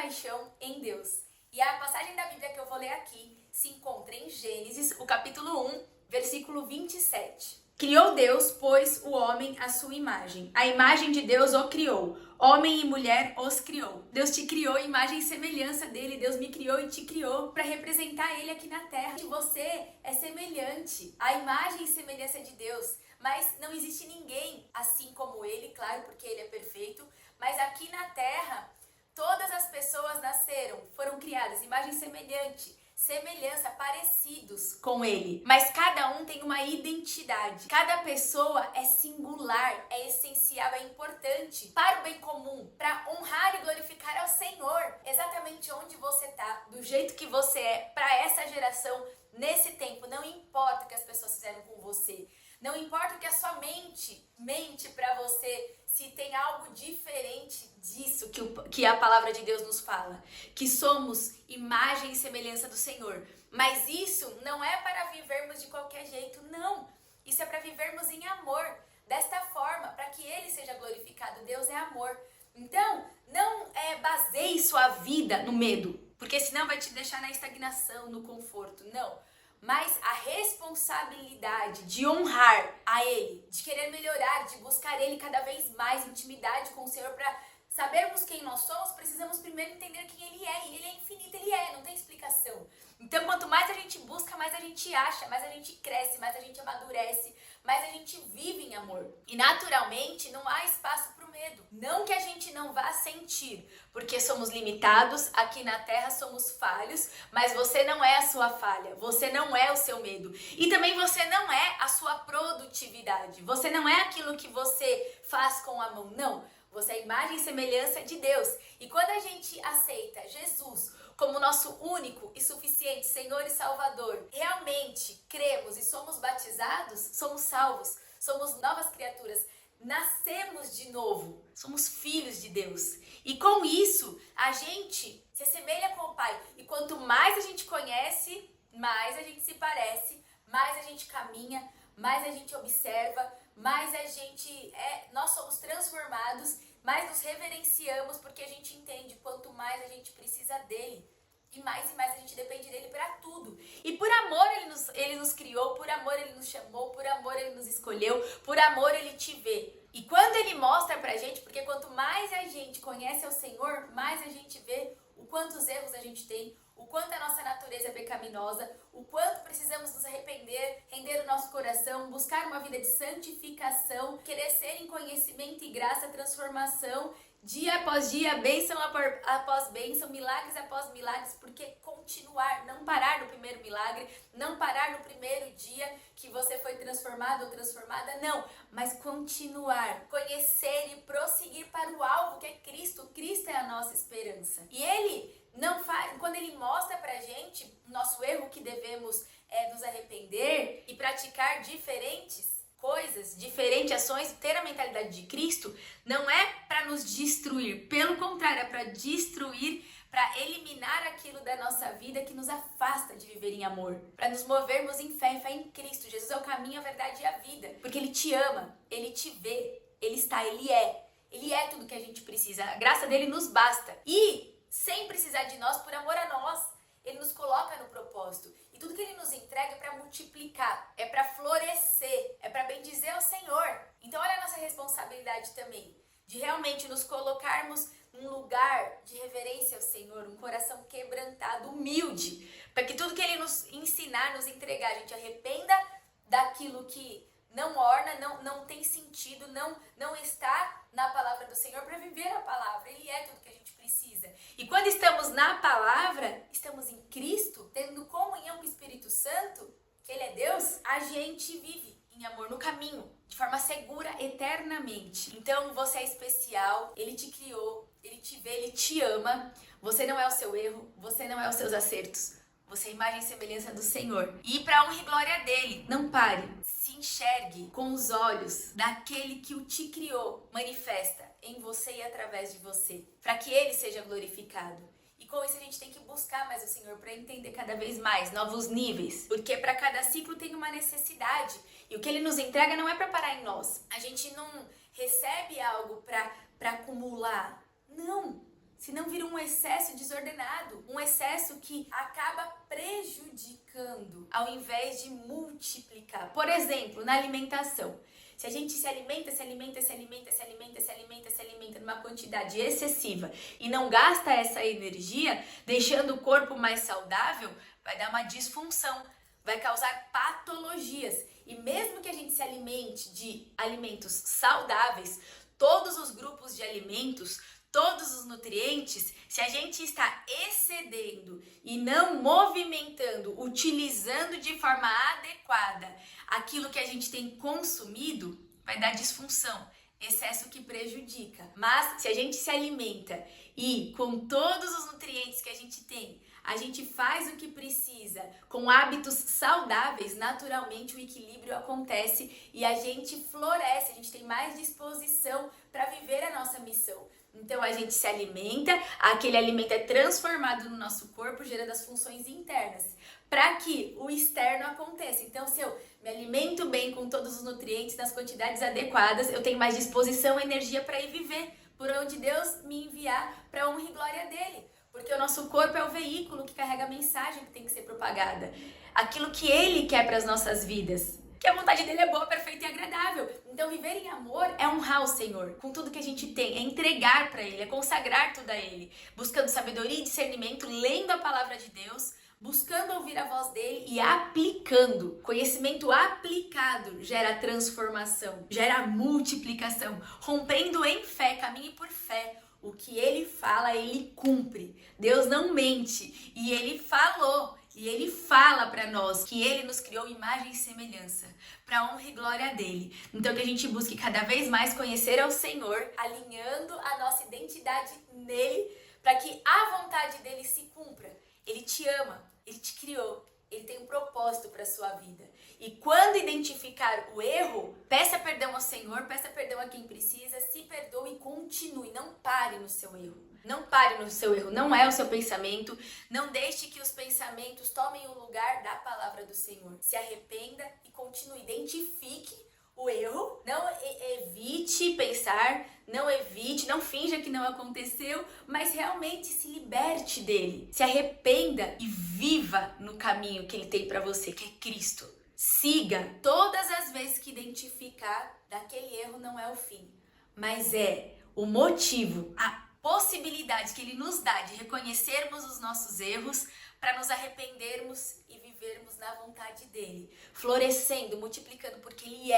compaixão em Deus. E a passagem da Bíblia que eu vou ler aqui se encontra em Gênesis, o capítulo 1, versículo 27. Criou Deus, pois, o homem à sua imagem. A imagem de Deus o criou. Homem e mulher os criou. Deus te criou, imagem e semelhança dele. Deus me criou e te criou para representar ele aqui na terra. E você é semelhante à imagem e semelhança de Deus. Mas não existe ninguém assim como ele, claro, porque ele é perfeito. Mas aqui na terra, todas as pessoas nasceram, foram criadas, imagem semelhante. Semelhança, parecidos com ele, mas cada um tem uma identidade. Cada pessoa é singular, é essencial, é importante para o bem comum, para honrar e glorificar ao Senhor, exatamente onde você está, do jeito que você é, para essa geração, nesse tempo. Não importa o que as pessoas fizeram com você, não importa o que a sua mente para você, se tem algo diferente disso que a palavra de Deus nos fala, que somos imagem e semelhança do Senhor. Mas isso não é para vivermos de qualquer jeito, não. Isso é para vivermos em amor, desta forma, para que Ele seja glorificado. Deus é amor. Então, não baseie sua vida no medo, porque senão vai te deixar na estagnação, no conforto. Não. Mas a responsabilidade de honrar a Ele, de querer melhorar, de buscar Ele cada vez mais, intimidade com o Senhor, para sabermos quem nós somos, precisamos primeiro entender quem Ele é. E Ele é infinito, Ele é, não tem explicação. Então, quanto mais a gente busca, mais a gente acha, mais a gente cresce, mais a gente amadurece, mais a gente vive em amor. E naturalmente não há espaço para o medo. Não que a gente não vá sentir, porque somos limitados, aqui na Terra somos falhos, mas você não é a sua falha, você não é o seu medo. E também você não é a sua produtividade, você não é aquilo que você faz com a mão, não. Você é a imagem e semelhança de Deus. E quando a gente aceita Jesus como nosso único e suficiente Senhor e Salvador, realmente cremos e somos batizados, somos salvos, somos novas criaturas, nascemos de novo, somos filhos de Deus. E com isso, a gente se assemelha com o Pai. E quanto mais a gente conhece, mais a gente se parece, mais a gente caminha, mais a gente observa, mais a gente nós somos transformados, mais nos reverenciamos, porque a gente entende quanto mais a gente precisa dele. E mais a gente depende dele para tudo. E por amor ele nos criou, por amor ele nos chamou, por amor ele nos escolheu, por amor ele te vê. E quando ele mostra pra gente, porque quanto mais a gente conhece ao Senhor, mais a gente vê o quantos erros a gente tem, o quanto a nossa natureza é pecaminosa, o quanto precisamos nos arrepender, render o nosso coração, buscar uma vida de santificação, crescer em conhecimento e graça, transformação, dia após dia, bênção após bênção, milagres após milagres, porque continuar, não parar no primeiro milagre, não parar no primeiro dia que você foi transformado ou transformada, não, mas continuar, conhecer e prosseguir para o alvo que é Cristo. Cristo é a nossa esperança. E Ele não faz, quando Ele mostra pra gente o nosso erro, que devemos nos arrepender e praticar diferentes coisas, diferentes ações, ter a mentalidade de Cristo, não é para nos destruir, pelo contrário, é para destruir, para eliminar aquilo da nossa vida que nos afasta de viver em amor, para nos movermos em fé em Cristo. Jesus é o caminho, a verdade e a vida, porque Ele te ama, Ele te vê, Ele está, Ele é tudo que a gente precisa, a graça dele nos basta, e sem precisar de nós, por amor a nós, Ele nos coloca no propósito. E tudo que Ele nos entrega é para multiplicar, é para florescer, é para bendizer ao Senhor. Então olha a nossa responsabilidade também, de realmente nos colocarmos num lugar de reverência ao Senhor, um coração quebrantado, humilde, para que tudo que Ele nos ensinar, nos entregar, a gente arrependa daquilo que não orna, não tem sentido, não está na palavra do Senhor, para viver a palavra. Ele é tudo que a gente precisa. E quando estamos na palavra, estamos em Cristo, tendo comunhão com o Espírito Santo, que Ele é Deus, a gente vive em amor no caminho, de forma segura, eternamente. Então você é especial, Ele te criou, Ele te vê, Ele te ama. Você não é o seu erro, você não é os seus acertos. Você é a imagem e semelhança do Senhor. E para honra e glória dele, não pare. Se enxergue com os olhos daquele que o te criou, manifesta em você e através de você, para que ele seja glorificado. E com isso a gente tem que buscar mais o Senhor para entender cada vez mais novos níveis, porque para cada ciclo tem uma necessidade. E o que ele nos entrega não é para parar em nós. A gente não recebe algo para acumular. Não. Senão vira um excesso desordenado, um excesso que acaba prejudicando ao invés de multiplicar. Por exemplo, na alimentação. Se a gente se alimenta numa quantidade excessiva e não gasta essa energia, deixando o corpo mais saudável, vai dar uma disfunção, vai causar patologias. E mesmo que a gente se alimente de alimentos saudáveis, todos os grupos de alimentos, todos os nutrientes, se a gente está excedendo e não movimentando, utilizando de forma adequada aquilo que a gente tem consumido, vai dar disfunção, excesso que prejudica. Mas se a gente se alimenta e com todos os nutrientes que a gente tem, a gente faz o que precisa, com hábitos saudáveis, naturalmente o equilíbrio acontece e a gente floresce, a gente tem mais disposição para viver a nossa missão. Então a gente se alimenta, aquele alimento é transformado no nosso corpo, gerando as funções internas, para que o externo aconteça. Então, se eu me alimento bem com todos os nutrientes nas quantidades adequadas, eu tenho mais disposição e energia para ir viver por onde Deus me enviar, para a honra e glória dele. Porque o nosso corpo é o veículo que carrega a mensagem que tem que ser propagada. Aquilo que ele quer para as nossas vidas. Que a vontade dele é boa, perfeita e agradável. Então, viver em amor é honrar o Senhor com tudo que a gente tem, é entregar para ele, é consagrar tudo a ele, buscando sabedoria e discernimento, lendo a palavra de Deus, buscando ouvir a voz dele e aplicando. Conhecimento aplicado gera transformação, gera multiplicação, rompendo em fé, caminhe por fé. O que ele fala, ele cumpre. Deus não mente. E ele falou, e ele fala para nós que ele nos criou imagem e semelhança, para honra e glória dele. Então que a gente busque cada vez mais conhecer ao Senhor, alinhando a nossa identidade nele, para que a vontade dele se cumpra. Ele te ama, ele te criou. Ele tem um propósito para a sua vida. E quando identificar o erro, peça perdão ao Senhor, peça perdão a quem precisa, se perdoe e continue. Não pare no seu erro. Não pare no seu erro. Não é o seu pensamento. Não deixe que os pensamentos tomem o lugar da palavra do Senhor. Se arrependa e continue. Identifique o erro. Não evite pensar, não finja que não aconteceu, mas realmente se liberte dele. Se arrependa e viva no caminho que ele tem para você, que é Cristo. Siga todas as vezes que identificar daquele erro não é o fim, mas é o motivo, a possibilidade que ele nos dá de reconhecermos os nossos erros para nos arrependermos e vivermos na vontade dele, florescendo, multiplicando, porque ele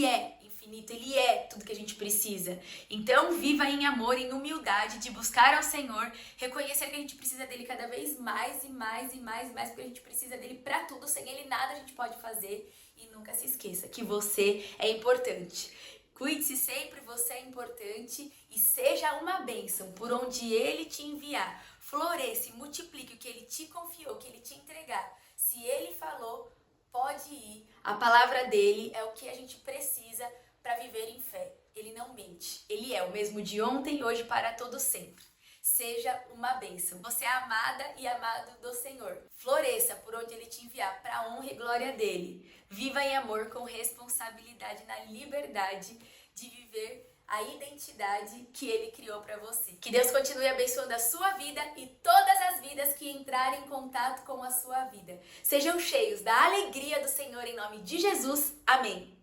é infinito, ele é tudo que a gente precisa. Então viva em amor, em humildade, de buscar ao Senhor, reconhecer que a gente precisa dele cada vez mais e mais e mais e mais, porque a gente precisa dele para tudo, sem ele nada a gente pode fazer. E nunca se esqueça que você é importante. Cuide-se sempre, você é importante e seja uma bênção por onde ele te enviar. Floresça e multiplique o que ele te confiou, o que ele te entregar. Se ele falou, pode ir. A palavra dele é o que a gente precisa para viver em fé. Ele não mente. Ele é o mesmo de ontem, hoje, para todo sempre. Seja uma bênção. Você é amada e amado do Senhor. Floresça por onde ele te enviar, para a honra e glória dele. Viva em amor com responsabilidade, na liberdade de viver a identidade que ele criou para você. Que Deus continue abençoando a sua vida e todas as vidas que entrarem em contato com a sua vida. Sejam cheios da alegria do Senhor em nome de Jesus. Amém.